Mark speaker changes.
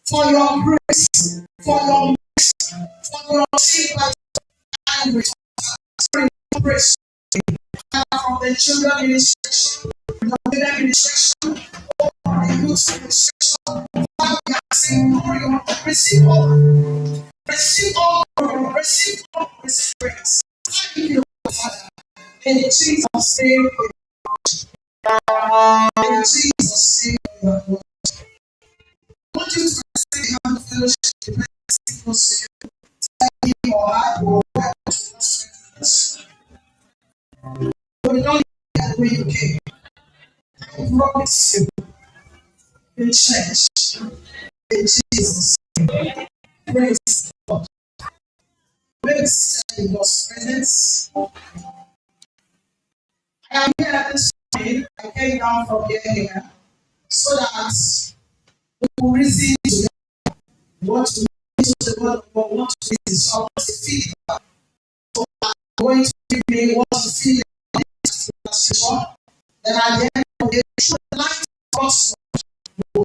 Speaker 1: For your grace, for your mercy, for your sympathy and grace from the children ministration, the women ministration, the youth ministration. Father, we are asking for your receive all, receive grace. Thank you, Father. In Jesus' name, in Jesus' name, I want you to say your fellowship with people say your heart will work. We don't get where you came. I promise you, in church, in Jesus' name. Praise God. Praise in God's presence. I am here this morning. I came down from here so that we will reason together. We want to listen to the word of God, we want to listen. So I want to feel it. So I'm going to give me what to feel it. Then at the end of the day, show the light of God's